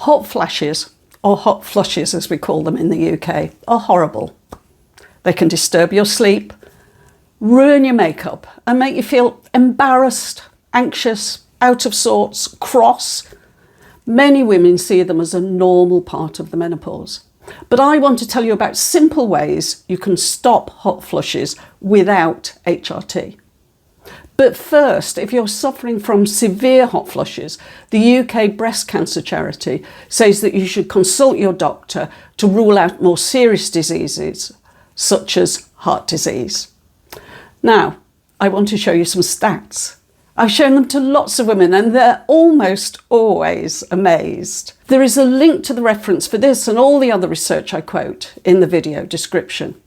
Hot flashes, or hot flushes as we call them in the UK, are horrible. They can disturb your sleep, ruin your makeup and make you feel embarrassed, anxious, out of sorts, cross. Many women see them as a normal part of the menopause. But I want to tell you about simple ways you can stop hot flushes without HRT. But first, if you're suffering from severe hot flushes, the UK Breast Cancer Charity says that you should consult your doctor to rule out more serious diseases, such as heart disease. Now, I want to show you some stats. I've shown them to lots of women and they're almost always amazed. There is a link to the reference for this and all the other research I quote in the video description.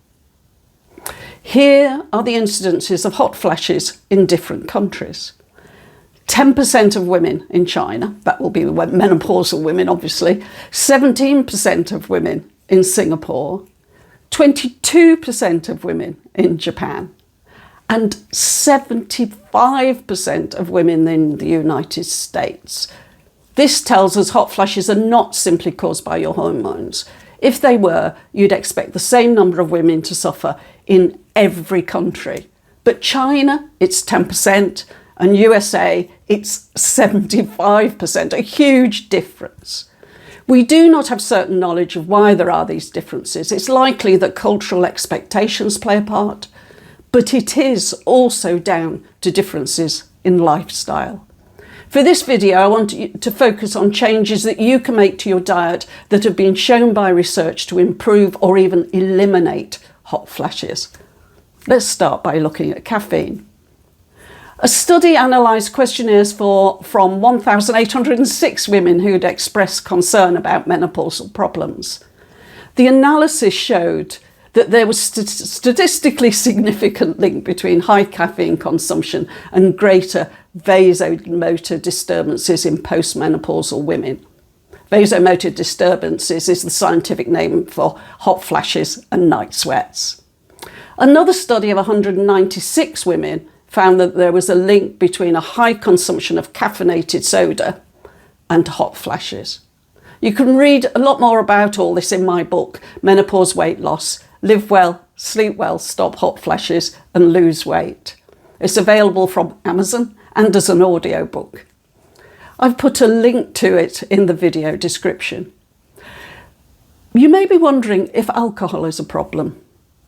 Here are the incidences of hot flashes in different countries. 10% of women in China, that will be menopausal women obviously, 17% of women in Singapore, 22% of women in Japan, and 75% of women in the United States. This tells us hot flashes are not simply caused by your hormones. If they were, you'd expect the same number of women to suffer in every country. But China, it's 10%, and USA, it's 75%, a huge difference. We do not have certain knowledge of why there are these differences. It's likely that cultural expectations play a part, but it is also down to differences in lifestyle. For this video, I want you to focus on changes that you can make to your diet that have been shown by research to improve or even eliminate hot flashes. Let's start by looking at caffeine. A study analysed questionnaires from 1,806 women who'd expressed concern about menopausal problems. The analysis showed that there was statistically significant link between high caffeine consumption and greater vasomotor disturbances in postmenopausal women. Vasomotor disturbances is the scientific name for hot flashes and night sweats. Another study of 196 women found that there was a link between a high consumption of caffeinated soda and hot flashes. You can read a lot more about all this in my book, Menopause Weight Loss, Live Well, Sleep Well, Stop Hot Flashes and Lose Weight. It's available from Amazon and as an audiobook. I've put a link to it in the video description. You may be wondering if alcohol is a problem.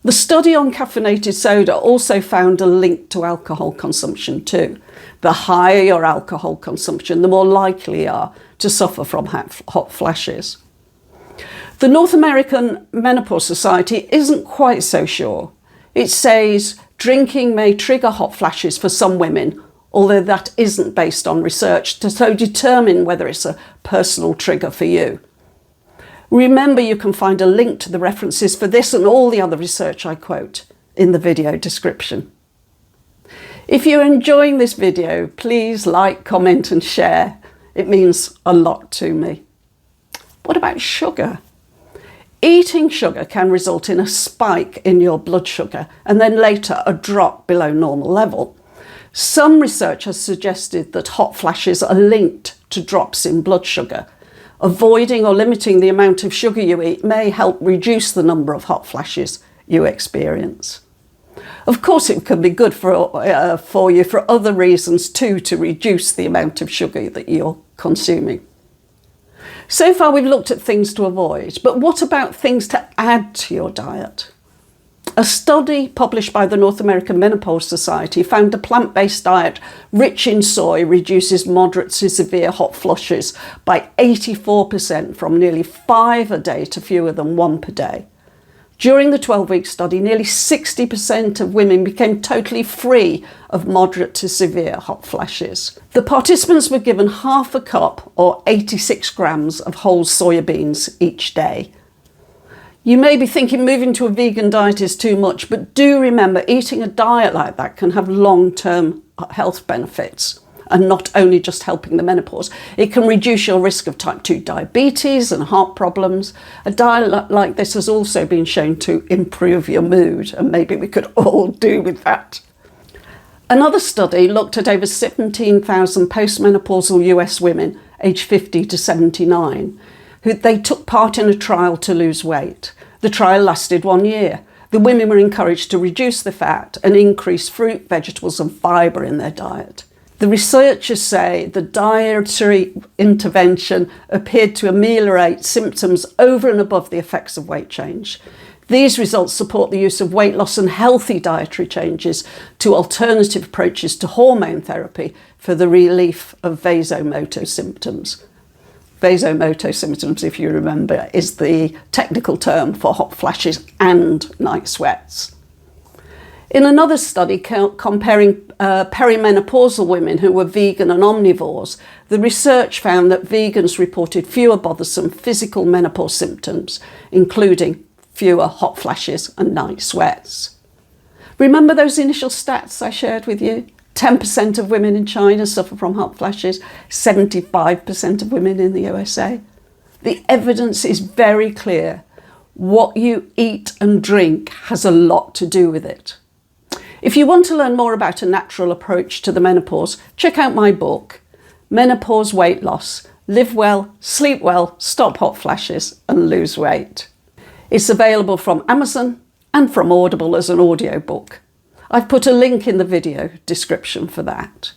The study on caffeinated soda also found a link to alcohol consumption too. The higher your alcohol consumption, the more likely you are to suffer from hot flashes. The North American Menopause Society isn't quite so sure. It says drinking may trigger hot flashes for some women, although that isn't based on research to so determine whether it's a personal trigger for you. Remember, you can find a link to the references for this and all the other research I quote in the video description. If you're enjoying this video, please like, comment and share. It means a lot to me. What about sugar? Eating sugar can result in a spike in your blood sugar and then later a drop below normal level. Some research has suggested that hot flashes are linked to drops in blood sugar. Avoiding or limiting the amount of sugar you eat may help reduce the number of hot flashes you experience. Of course, it can be good for you for other reasons too, to reduce the amount of sugar that you're consuming. So far we've looked at things to avoid, but what about things to add to your diet? A study published by the North American Menopause Society found a plant-based diet rich in soy reduces moderate to severe hot flushes by 84%, from nearly 5 a day to fewer than 1 per day. During the 12-week study, nearly 60% of women became totally free of moderate to severe hot flashes. The participants were given half a cup or 86 grams of whole soya beans each day. You may be thinking moving to a vegan diet is too much, but do remember eating a diet like that can have long-term health benefits. And not only just helping the menopause, it can reduce your risk of type 2 diabetes and heart problems. A diet like this has also been shown to improve your mood, and maybe we could all do with that. Another study looked at over 17,000 postmenopausal US women aged 50 to 79. They took part in a trial to lose weight. The trial lasted 1 year. The women were encouraged to reduce the fat and increase fruit, vegetables and fibre in their diet. The researchers say the dietary intervention appeared to ameliorate symptoms over and above the effects of weight change. These results support the use of weight loss and healthy dietary changes to alternative approaches to hormone therapy for the relief of vasomotor symptoms. Vasomotor symptoms, if you remember, is the technical term for hot flashes and night sweats. In another study comparing perimenopausal women who were vegan and omnivores, the research found that vegans reported fewer bothersome physical menopause symptoms, including fewer hot flashes and night sweats. Remember those initial stats I shared with you? 10% of women in China suffer from hot flashes, 75% of women in the USA. The evidence is very clear. What you eat and drink has a lot to do with it. If you want to learn more about a natural approach to the menopause, check out my book, Menopause Weight Loss: Live Well, Sleep Well, Stop Hot Flashes and Lose Weight. It's available from Amazon and from Audible as an audiobook. I've put a link in the video description for that.